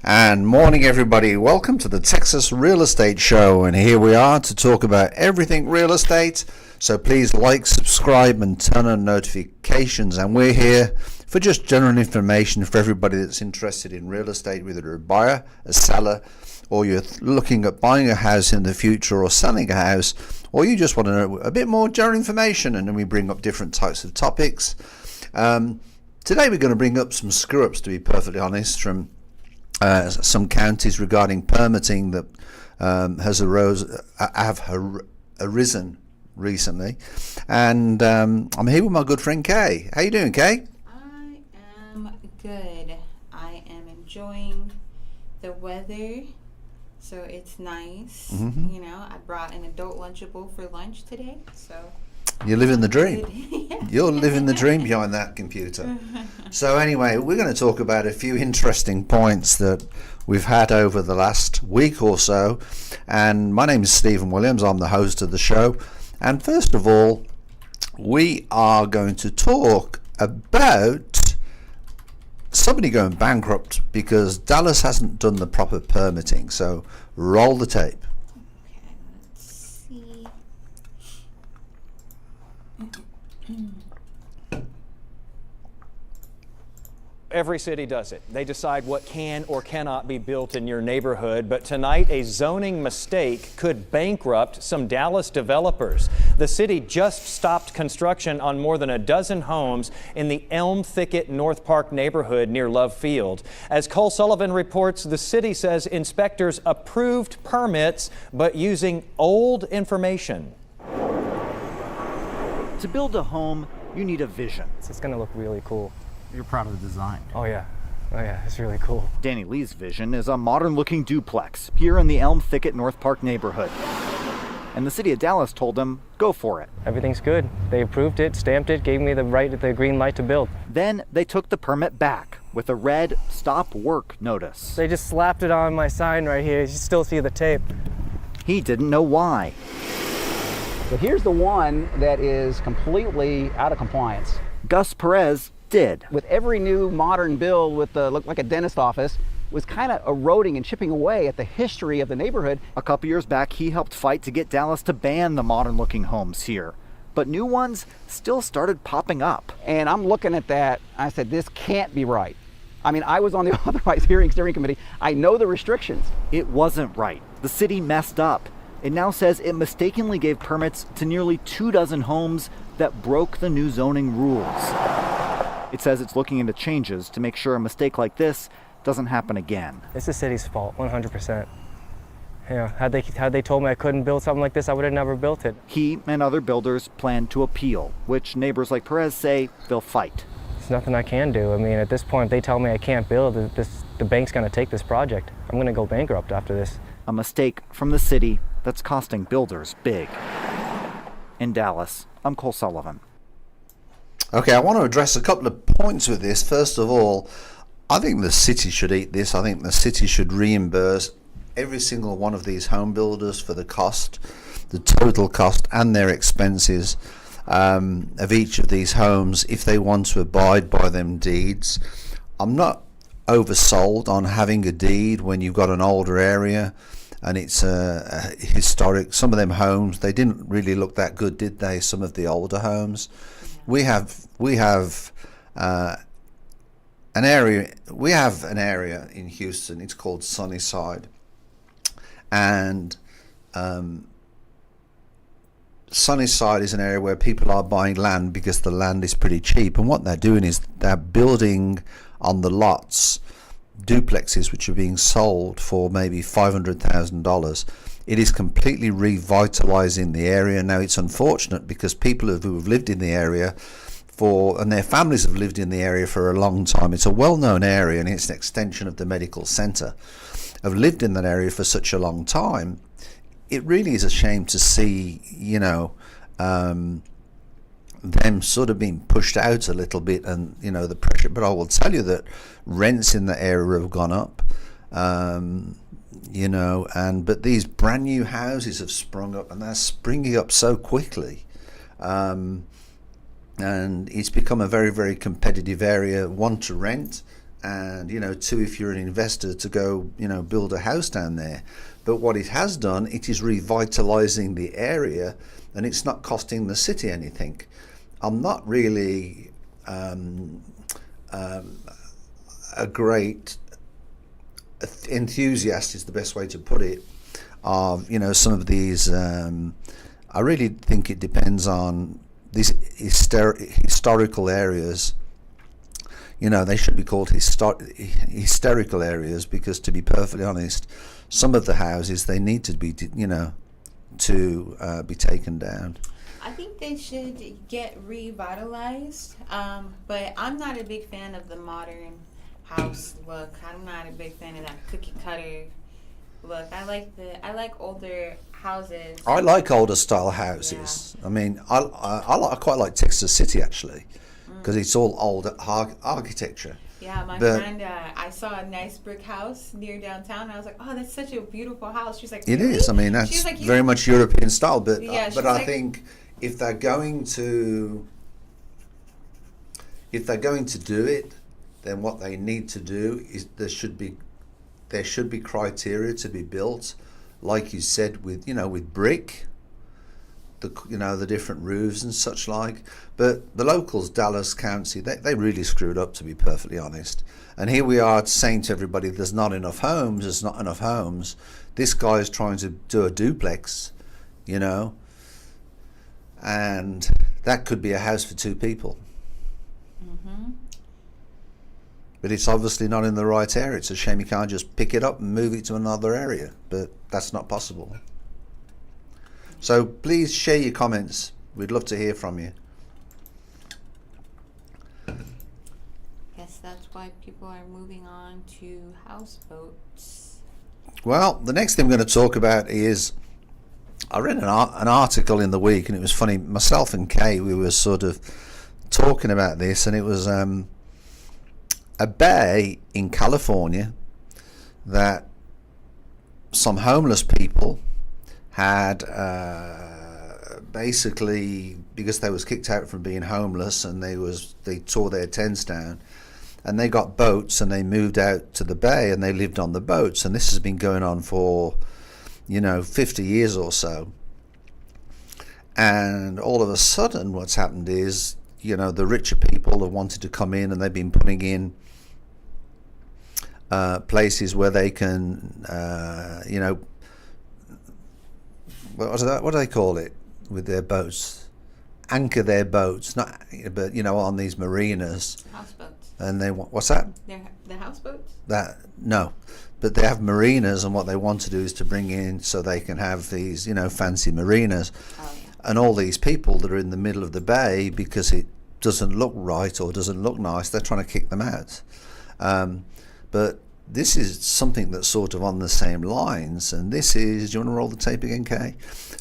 And morning, everybody. Welcome to the Texas Real Estate Show. And here we are to talk about everything real estate. So please like, subscribe, and turn on notifications. And we're here for just general information for everybody that's interested in real estate, whether you're a buyer, a seller, or you're looking at buying a house in the future or selling a house, or you just want to know a bit more general information. And then we bring up different types of topics. Today we're going to bring up some screw-ups, to be perfectly honest, from some counties regarding permitting that have arisen recently. And I'm here with my good friend Kay. How you doing, Kay? I am good. I am enjoying the weather, so it's nice. You know, I brought an adult Lunchable for lunch today, so you're living the dream. Yeah. You're living the dream behind that computer. So anyway, we're going to talk about a few interesting points that we've had over the last week or so. And my name is Stephen Williams. I'm the host of the show. And first of all, we are going to talk about somebody going bankrupt because Dallas hasn't done the proper permitting. So roll the tape. Every city does it. They decide what can or cannot be built in your neighborhood, but tonight a zoning mistake could bankrupt some Dallas developers. The city just stopped construction on more than a dozen homes in the Elm Thicket North Park neighborhood near Love Field. As Cole Sullivan reports, the city says inspectors approved permits, but using old information. To build a home, you need a vision. It's going to look really cool. You're proud of the design. Oh yeah, it's really cool. Danny Lee's vision is a modern-looking duplex here in the Elm Thicket North Park neighborhood. And the city of Dallas told him, go for it. Everything's good. They approved it, stamped it, gave me the green light to build. Then they took the permit back with a red stop work notice. They just slapped it on my sign right here. You still see the tape. He didn't know why. But here's the one that is completely out of compliance. Gus Perez did. With every new modern build with the look like a dentist office was kind of eroding and chipping away at the history of the neighborhood. A couple years back, he helped fight to get Dallas to ban the modern-looking homes here. But new ones still started popping up. And I'm looking at that, I said, this can't be right. I mean, I was on the Authorized Hearing Steering Committee. I know the restrictions. It wasn't right. The city messed up. It now says it mistakenly gave permits to nearly 24 homes that broke the new zoning rules. It says it's looking into changes to make sure a mistake like this doesn't happen again. It's the city's fault, 100%. Yeah, had they told me I couldn't build something like this, I would have never built it. He and other builders plan to appeal, which neighbors like Perez say they'll fight. There's nothing I can do. I mean, at this point, if they tell me I can't build, the bank's going to take this project. I'm going to go bankrupt after this. A mistake from the city that's costing builders big. In Dallas, I'm Cole Sullivan. Okay, I want to address a couple of points with this. First of all, I think the city should eat this. I think the city should reimburse every single one of these home builders for the cost, the total cost and their expenses of each of these homes if they want to abide by them deeds. I'm not oversold on having a deed when you've got an older area and it's historic. Some of them homes, they didn't really look that good, did they? Some of the older homes. We have an area in Houston. It's called Sunnyside, and Sunnyside is an area where people are buying land because the land is pretty cheap, and what they're doing is they're building on the lots duplexes which are being sold for maybe $500,000. It is completely revitalizing the area. Now, it's unfortunate because people who have lived in the area and their families have lived in the area for a long time. It's a well-known area and it's an extension of the medical center. Have lived in that area for such a long time. It really is a shame to see, them sort of being pushed out a little bit and, the pressure. But I will tell you that rents in the area have gone up. But these brand new houses have sprung up, and they're springing up so quickly, and it's become a very, very competitive area, one, to rent, and two, if you're an investor, to go build a house down there. But what it has done, it is revitalizing the area, and it's not costing the city anything. I'm not really a great enthusiast, is the best way to put it, of some of these. I really think it depends on these historical areas. They should be called hysterical areas, because, to be perfectly honest, some of the houses, they need to be be taken down. I think they should get revitalized, but I'm not a big fan of the modern house look. I'm not a big fan of that cookie cutter look. I like older houses. I like older style houses. Yeah. I mean, I quite like Texas City, actually, because it's all old architecture. Yeah, my friend, I saw a nice brick house near downtown, and I was like, oh, that's such a beautiful house. She's like, really? It is. I mean, that's like, very much European style, but yeah, but I think if they're going to do it, then what they need to do is there should be criteria to be built, like you said, with with brick, the different roofs and such like. But the locals, Dallas County, they really screwed up, to be perfectly honest. And here we are saying to everybody, there's not enough homes. This guy is trying to do a duplex, and that could be a house for two people. But it's obviously not in the right area. It's a shame you can't just pick it up and move it to another area, but that's not possible. So please share your comments. We'd love to hear from you. Guess that's why people are moving on to houseboats. Well, the next thing I'm going to talk about is, I read an article in the week, and it was funny. Myself and Kay, we were sort of talking about this, and it was a bay in California that some homeless people had basically, because they was kicked out from being homeless, and they tore their tents down, and they got boats and they moved out to the bay and they lived on the boats. And this has been going on for 50 years or so. And all of a sudden what's happened is, the richer people have wanted to come in, and they've been putting in places where they can what do they call it with their boats? Anchor their boats, but on these marinas. Houseboats. And they want, what's that? They're the houseboats? No, but they have marinas, and what they want to do is to bring in, so they can have these fancy marinas. Oh, yeah. And all these people that are in the middle of the bay, because it doesn't look right or doesn't look nice, they're trying to kick them out. But this is something that's sort of on the same lines, and this is, do you want to roll the tape again, Kay?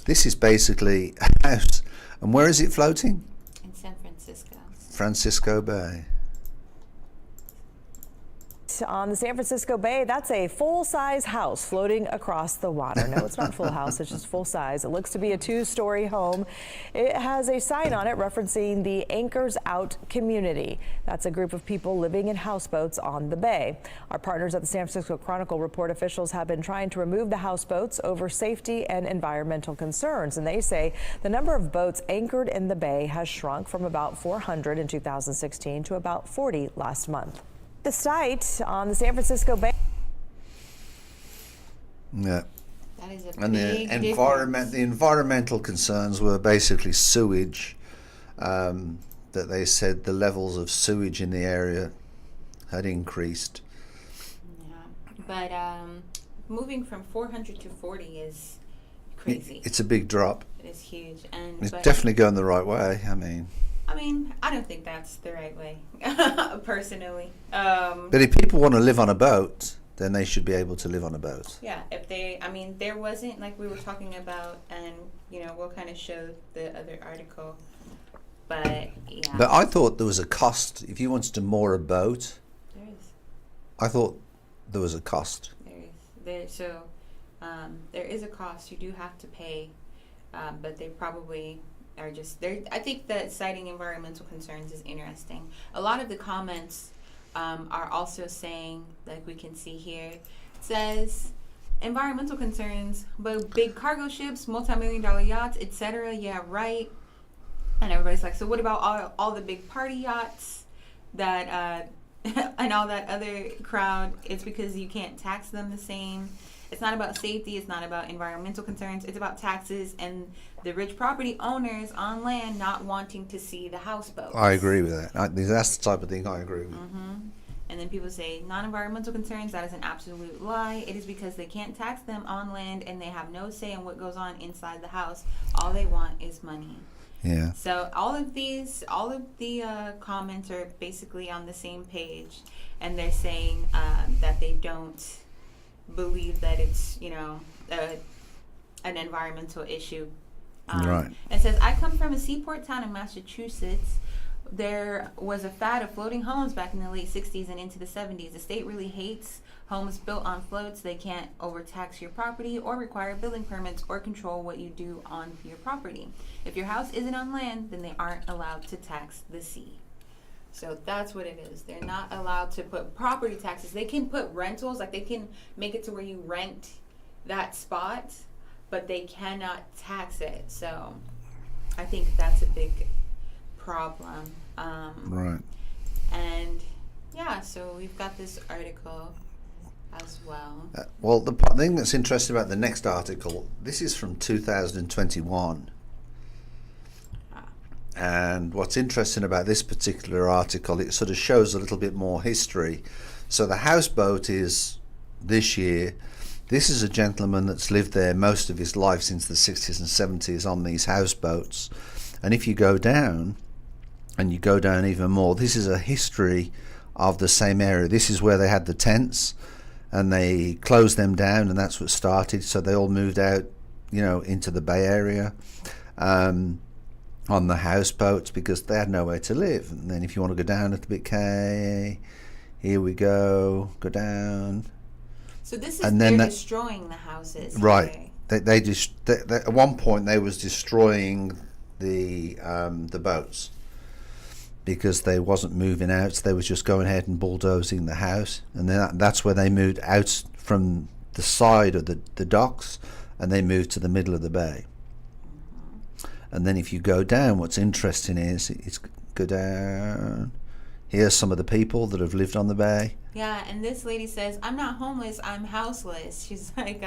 This is basically a house, and where is it floating? In San Francisco. Francisco Bay. On the San Francisco Bay, that's a full-size house floating across the water. No, it's not full house, it's just full size. It looks to be a 2-story home. It has a sign on it referencing the Anchors Out community. That's a group of people living in houseboats on the bay. Our partners at the San Francisco Chronicle report officials have been trying to remove the houseboats over safety and environmental concerns, and they say the number of boats anchored in the bay has shrunk from about 400 in 2016 to about 40 last month. The site on the San Francisco Bay. Yeah. That is a And big the environmental concerns were basically sewage, that they said the levels of sewage in the area had increased. Yeah, but moving from 400 to 40 is crazy. It's a big drop. It is huge, and It's definitely going the right way. I mean, I don't think that's the right way, personally. but if people want to live on a boat, then they should be able to live on a boat. Yeah, there wasn't, like we were talking about, and we'll kind of show the other article, but yeah. But I thought there was a cost if you wanted to moor a boat. There is. I thought there was a cost. There is a cost. You do have to pay, but they probably are just there. I think that citing environmental concerns is interesting. A lot of the comments are also saying, like we can see here, it says environmental concerns, but big cargo ships, multi-million-dollar yachts, etc. Yeah, right. And everybody's like, so what about all the big party yachts that and all that other crowd? It's because you can't tax them the same. It's not about safety. It's not about environmental concerns. It's about taxes and the rich property owners on land not wanting to see the houseboats. I agree with that. That's the type of thing I agree with. And then people say non-environmental concerns. That is an absolute lie. It is because they can't tax them on land and they have no say in what goes on inside the house. All they want is money. Yeah. So all of the comments are basically on the same page, and they're saying that they don't believe that it's, you know, an environmental issue. Right. It says, I come from a seaport town in Massachusetts. There was a fad of floating homes back in the late 60s and into the 70s. The state really hates homes built on floats. They can't overtax your property or require building permits or control what you do on your property. If your house isn't on land, then they aren't allowed to tax the sea. So that's what it is. They're not allowed to put property taxes. They can put rentals, like they can make it to where you rent that spot, but they cannot tax it. So I think that's a big problem. Right. And yeah, so we've got this article as well. Well, the thing that's interesting about the next article, this is from 2021. And what's interesting about this particular article, it sort of shows a little bit more history. So the houseboat is this year. This is a gentleman that's lived there most of his life since the 60s and 70s on these houseboats. And if you go down, and you go down even more, this is a history of the same area. This is where they had the tents, and they closed them down, and that's what started. So they all moved out, you know, into the Bay Area. On the houseboats because they had nowhere to live. And then if you want to go down a little bit, okay, here we go down. So this is, and then they're destroying the houses. Right. They at one point they was destroying the boats because they wasn't moving out. So they was just going ahead and bulldozing the house, and then that's where they moved out from the side of the docks, and they moved to the middle of the bay. And then if you go down, what's interesting is go down. Here's some of the people that have lived on the bay. Yeah, and this lady says, I'm not homeless, I'm houseless. She's like,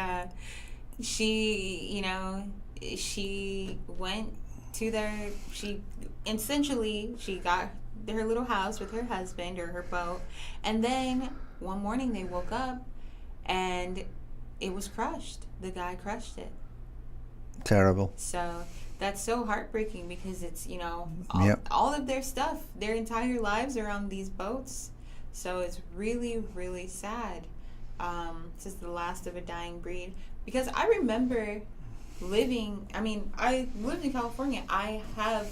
she went to she got her little house with her husband or her boat. And then one morning they woke up and it was crushed. The guy crushed it. Terrible. So that's so heartbreaking because it's, you know, all of their stuff, their entire lives are on these boats. So it's really, really sad. This is the last of a dying breed. Because I remember I lived in California. I have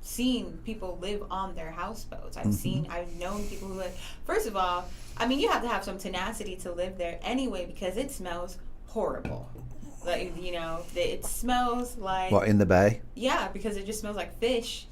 seen people live on their houseboats. I've known people who live. First of all, I mean, you have to have some tenacity to live there anyway because it smells horrible. Like, you know, it smells like... What, in the bay? Yeah, because it just smells like fish.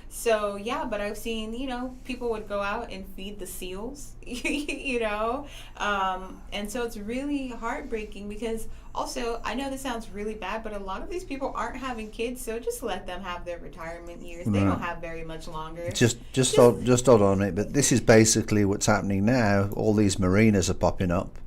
So, yeah, but I've seen, you know, people would go out and feed the seals, you know. And so it's really heartbreaking because also, I know this sounds really bad, but a lot of these people aren't having kids, so just let them have their retirement years. They don't have very much longer. Just hold on a minute, but this is basically what's happening now. All these marinas are popping up.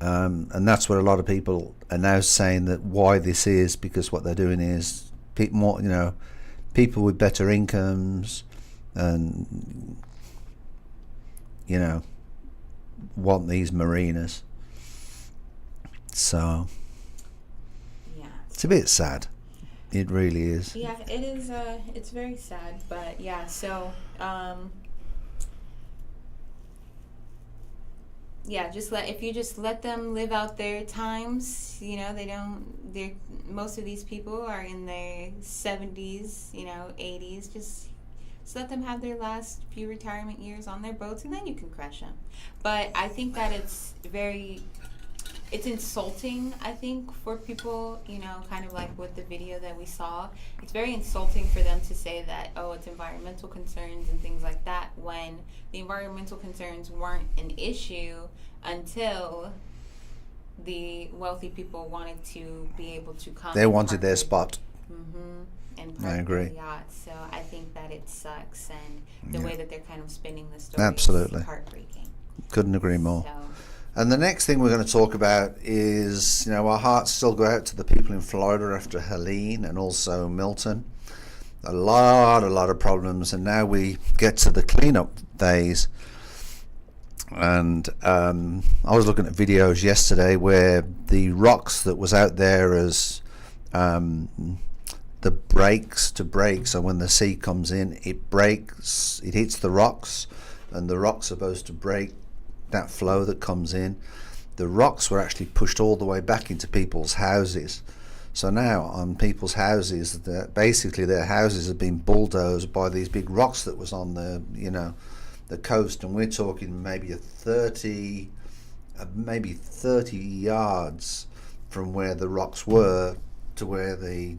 And that's what a lot of people are now saying that why this is, because what they're doing is people with better incomes and, you know, want these marinas. So yeah, it's a bit sad. It really is. Yeah, it is. It's very sad, but yeah. So yeah, if you just let them live out their times, you know, most of these people are in their 70s, you know, 80s. Just let them have their last few retirement years on their boats, and then you can crush them. But I think that it's it's insulting, I think, for people, you know, kind of like with the video that we saw. It's very insulting for them to say that, oh, it's environmental concerns and things like that, when the environmental concerns weren't an issue until the wealthy people wanted to be able to come. They wanted their spot. And I agree. Yachts. So I think that it sucks, and the way that they're kind of spinning the story Absolutely. is heartbreaking. Couldn't agree more. So, And the next thing we're going to talk about is, you know, our hearts still go out to the people in Florida after Helene and also Milton. A lot of problems, and now we get to the cleanup phase. And I was looking at videos yesterday where the rocks that was out there as the breaks to break, so when the sea comes in, it breaks, it hits the rocks, and the rocks are supposed to break that flow that comes in. The rocks were actually pushed all the way back into people's houses. So now on people's houses, basically their houses have been bulldozed by these big rocks that was on the, you know, the coast, and we're talking maybe 30 yards from where the rocks were to where the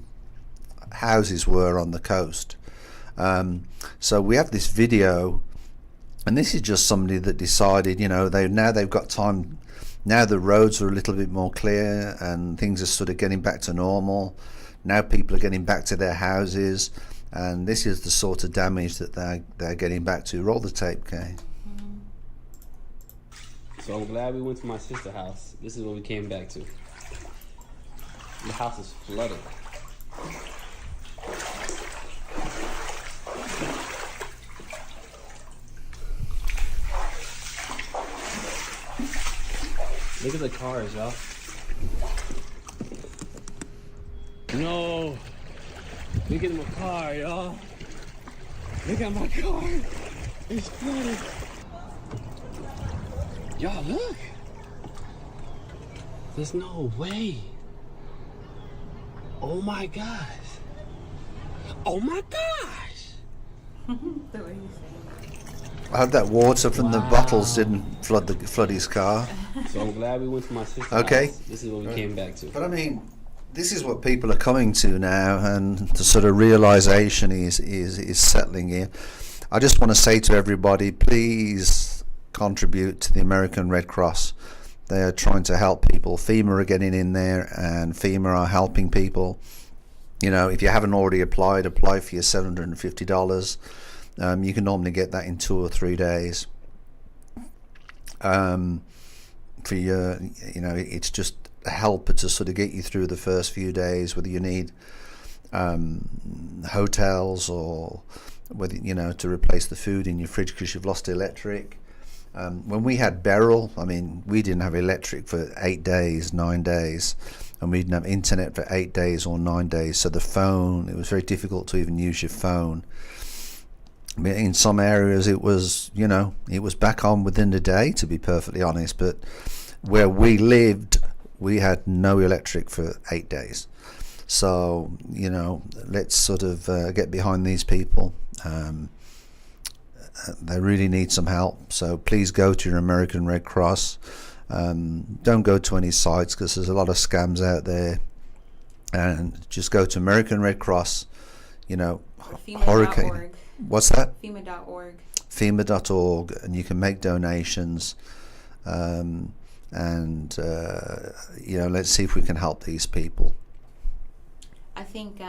houses were on the coast. So we have this video, and this is just somebody that decided, you know, they've got time now. The roads are a little bit more clear and things are sort of getting back to normal. Now people are getting back to their houses, and this is the sort of damage that they're getting back to. Roll the tape, Kay. So I'm glad we went to my sister's house. This is what we came back to. The house is flooded. Look at the cars, y'all. No. Look at my car, y'all. Look at my car. It's flooded. Y'all, look. There's no way. Oh my gosh. Oh my gosh. the way you say I hope that water from the bottles didn't flood his car. So I'm glad we went to my sister's Okay. house. This is what we came back to. But I mean, this is what people are coming to now, and the sort of realization is settling in. I just want to say to everybody, please contribute to the American Red Cross. They are trying to help people. FEMA are getting in there, and FEMA are helping people. You know, if you haven't already applied, apply for your $750. You can normally get that in 2 or 3 days. For your, you know, it's just a helper to sort of get you through the first few days, whether you need hotels or whether, you know, to replace the food in your fridge because you've lost electric. When we had Beryl, I mean, we didn't have electric for 8 days, 9 days, and we didn't have internet for 8 days or 9 days. So the phone, it was very difficult to even use your phone. I mean, in some areas it was, you know, it was back on within the day, to be perfectly honest. But where we lived, we had no electric for 8 days. So, you know, let's sort of get behind these people. They really need some help. So please go to your American Red Cross. Don't go to any sites because there's a lot of scams out there. And just go to American Red Cross, you know, hurricane. What's that? FEMA.org. FEMA.org, and you can make donations. You know, let's see if we can help these people. I think,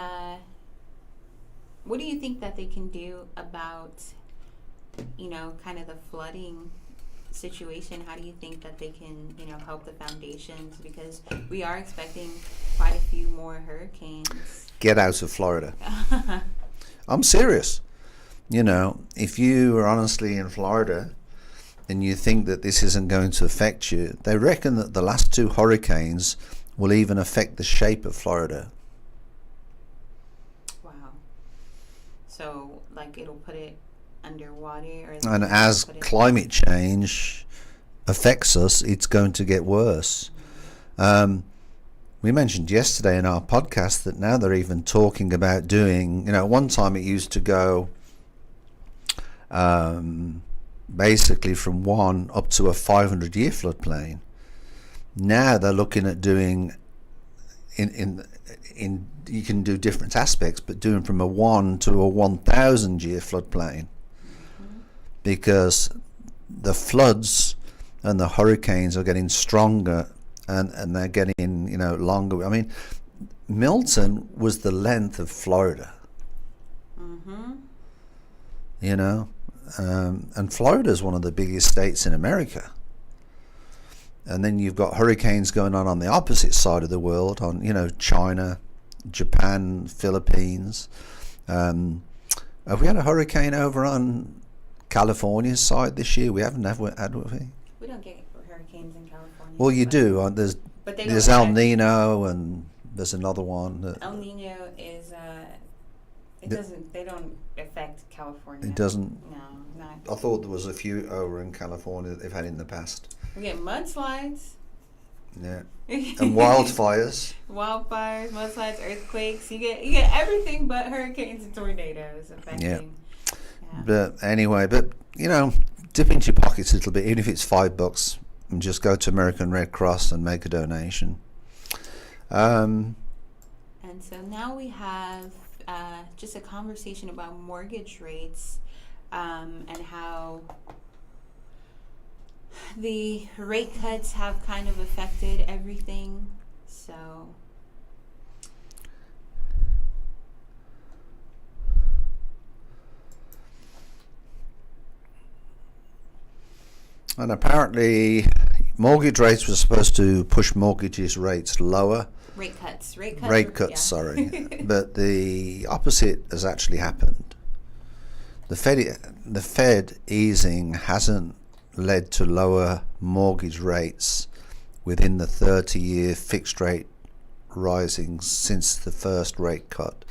what do you think that they can do about, you know, kind of the flooding situation? How do you think that they can, you know, help the foundations? Because we are expecting quite a few more hurricanes. Get out of Florida. I'm serious. You know, if you are honestly in Florida and you think that this isn't going to affect you, they reckon that the last 2 hurricanes will even affect the shape of Florida. Wow. So, like, it'll put it underwater? Or And as climate change affects us, it's going to get worse. We mentioned yesterday in our podcast that now they're even talking about doing, you know, one time it used to go basically from 1 up to a 500-year floodplain. Now they're looking at doing in you can do different aspects, but doing from a 1 to a 1,000 year floodplain, because the floods and the hurricanes are getting stronger, and they're getting, you know, longer. I mean, Milton was the length of Florida. You know, and Florida is one of the biggest states in America. And then you've got hurricanes going on the opposite side of the world, on, you know, China, Japan, Philippines. Have we had a hurricane over on California's side this year? We haven't, have we? We don't get hurricanes in California. Well, you but- do. But they There's don't El affect- Nino, and there's another one. El Nino is they don't affect California. It doesn't. No, not. I thought there was a few over in California that they've had in the past. We get mudslides. Yeah. And wildfires. Wildfires, mudslides, earthquakes. You get everything but hurricanes and tornadoes affecting. Yeah. But anyway, you know, dip into your pockets a little bit, even if it's $5, and just go to American Red Cross and make a donation. And so now we have just a conversation about mortgage rates, and how the rate cuts have kind of affected everything. So and apparently mortgage rates were supposed to push mortgages rates lower. rate cuts, Sorry. But the opposite has actually happened. The Fed easing hasn't led to lower mortgage rates within the 30-year fixed rate rising since the first rate cut.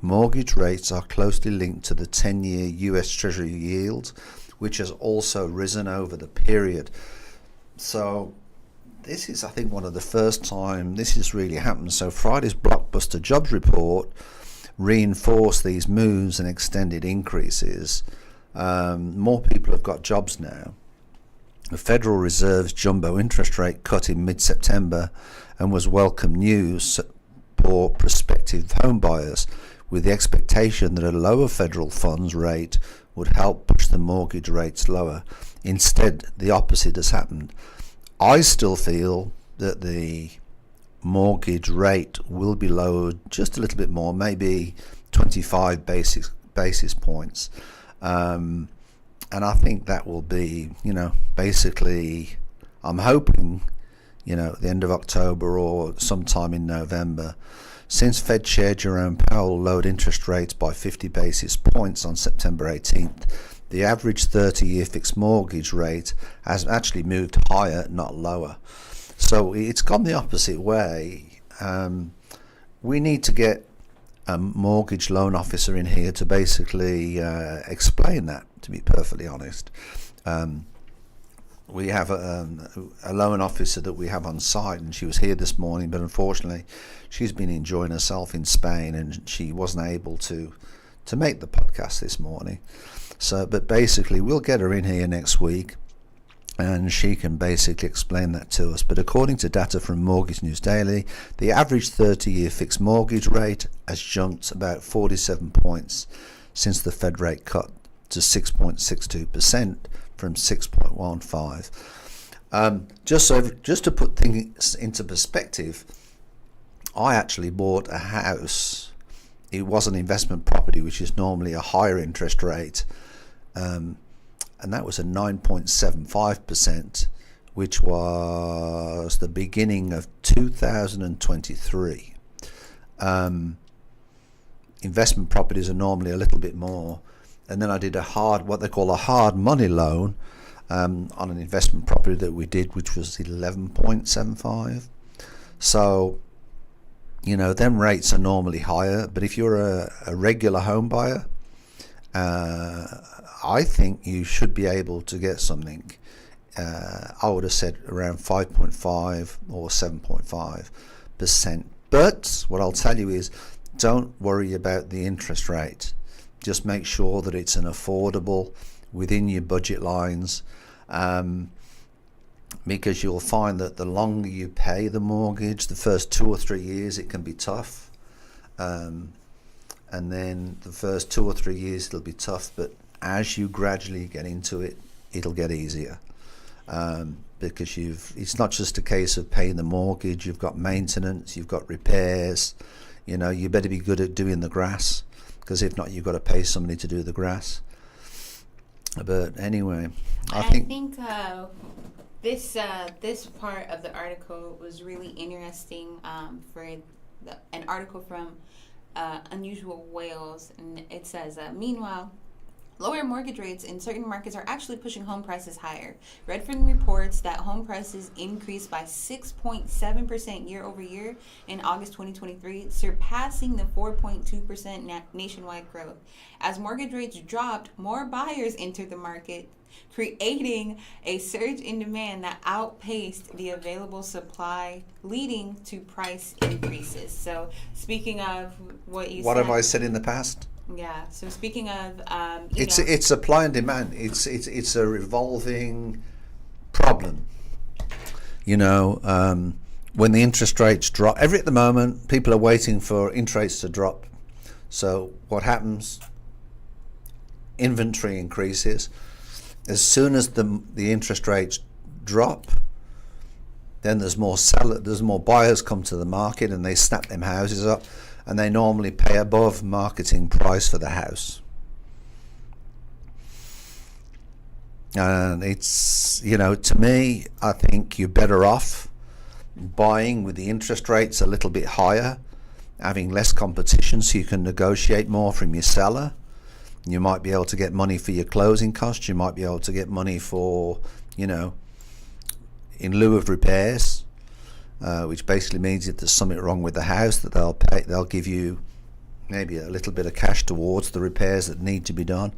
Mortgage rates are closely linked to the 10-year US Treasury yield, which has also risen over the period. So this is, I think, one of the first time this has really happened. So Friday's blockbuster jobs report reinforced these moves and extended increases. More people have got jobs now. The Federal Reserve's jumbo interest rate cut in mid-September and was welcome news for prospective home buyers, with the expectation that a lower federal funds rate would help push the mortgage rates lower. Instead, the opposite has happened. I still feel that the mortgage rate will be lowered just a little bit more, maybe 25 basis points. And I think that will be, you know, basically, I'm hoping, you know, the end of October or sometime in November. Since Fed Chair Jerome Powell lowered interest rates by 50 basis points on September 18th, the average 30-year fixed mortgage rate has actually moved higher, not lower. So it's gone the opposite way. We need to get a mortgage loan officer in here to basically explain that, to be perfectly honest. We have a loan officer that we have on site, and she was here this morning, but unfortunately she's been enjoying herself in Spain and she wasn't able to make the podcast this morning. So, but basically we'll get her in here next week and she can basically explain that to us. But according to data from Mortgage News Daily, the average 30-year fixed mortgage rate has jumped about 47 points since the Fed rate cut to 6.62% from 6.15. Just to put things into perspective, I actually bought a house. It was an investment property, which is normally a higher interest rate, and that was a 9.75%, which was the beginning of 2023. Investment properties are normally a little bit more, and then I did what they call a hard money loan on an investment property that we did, which was 11.75. So, you know, them rates are normally higher, but if you're a regular home buyer, I think you should be able to get something. I would have said around 5.5 or 7.5%. But what I'll tell you is, don't worry about the interest rate. Just make sure that it's an affordable, within your budget lines. because you'll find that the longer you pay the mortgage, the first 2 or 3 years it can be tough, and then the first 2 or 3 years it'll be tough, but as you gradually get into it, it'll get easier, because it's not just a case of paying the mortgage. You've got maintenance, you've got repairs. You better be good at doing the grass, because if not, you've got to pay somebody to do the grass. But anyway, I think this part of the article was really interesting, for an article from Unusual Wales, and it says, meanwhile, lower mortgage rates in certain markets are actually pushing home prices higher. Redfin reports that home prices increased by 6.7% year over year in August 2023, surpassing the 4.2% nationwide growth. As mortgage rates dropped, more buyers entered the market, creating a surge in demand that outpaced the available supply, leading to price increases. So, speaking of what you said, what have I said in the past? Yeah. So speaking of, it's supply and demand. It's a revolving problem. When the interest rates drop, at the moment, people are waiting for interest rates to drop. So what happens? Inventory increases. As soon as the interest rates drop, then there's more buyers come to the market, and they snap them houses up. And they normally pay above marketing price for the house. And it's, to me, I think you're better off buying with the interest rates a little bit higher, having less competition so you can negotiate more from your seller. You might be able to get money for your closing costs. You might be able to get money for, in lieu of repairs. Which basically means if there's something wrong with the house, that they'll give you maybe a little bit of cash towards the repairs that need to be done,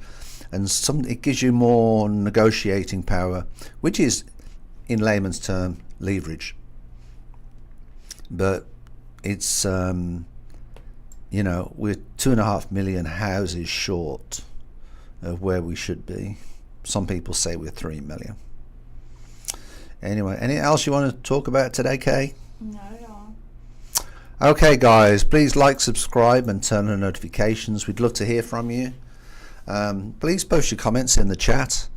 and it gives you more negotiating power, which is, in layman's term, leverage. But it's we're 2.5 million houses short of where we should be. Some people say we're 3 million. Anyway, anything else you want to talk about today, Kay? Not at all. Okay, guys, please like, subscribe, and turn on notifications. We'd love to hear from you. Please post your comments in the chat.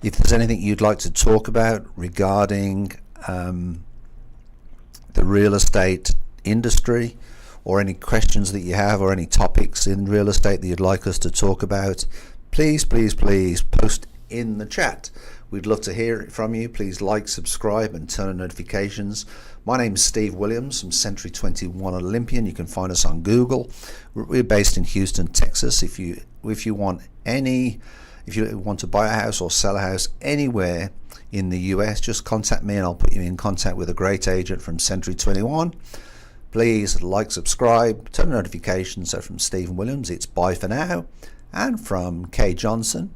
If there's anything you'd like to talk about regarding the real estate industry, or any questions that you have, or any topics in real estate that you'd like us to talk about, please post in the chat. We'd love to hear it from you. Please like, subscribe, and turn on notifications. My name is Steve Williams from Century 21 Olympian. You can find us on Google. We're based in Houston, Texas. If you want to buy a house or sell a house anywhere in the US, just contact me and I'll put you in contact with a great agent from Century 21. Please like, subscribe, turn on notifications. So from Stephen Williams, it's bye for now. And from Kay Johnson,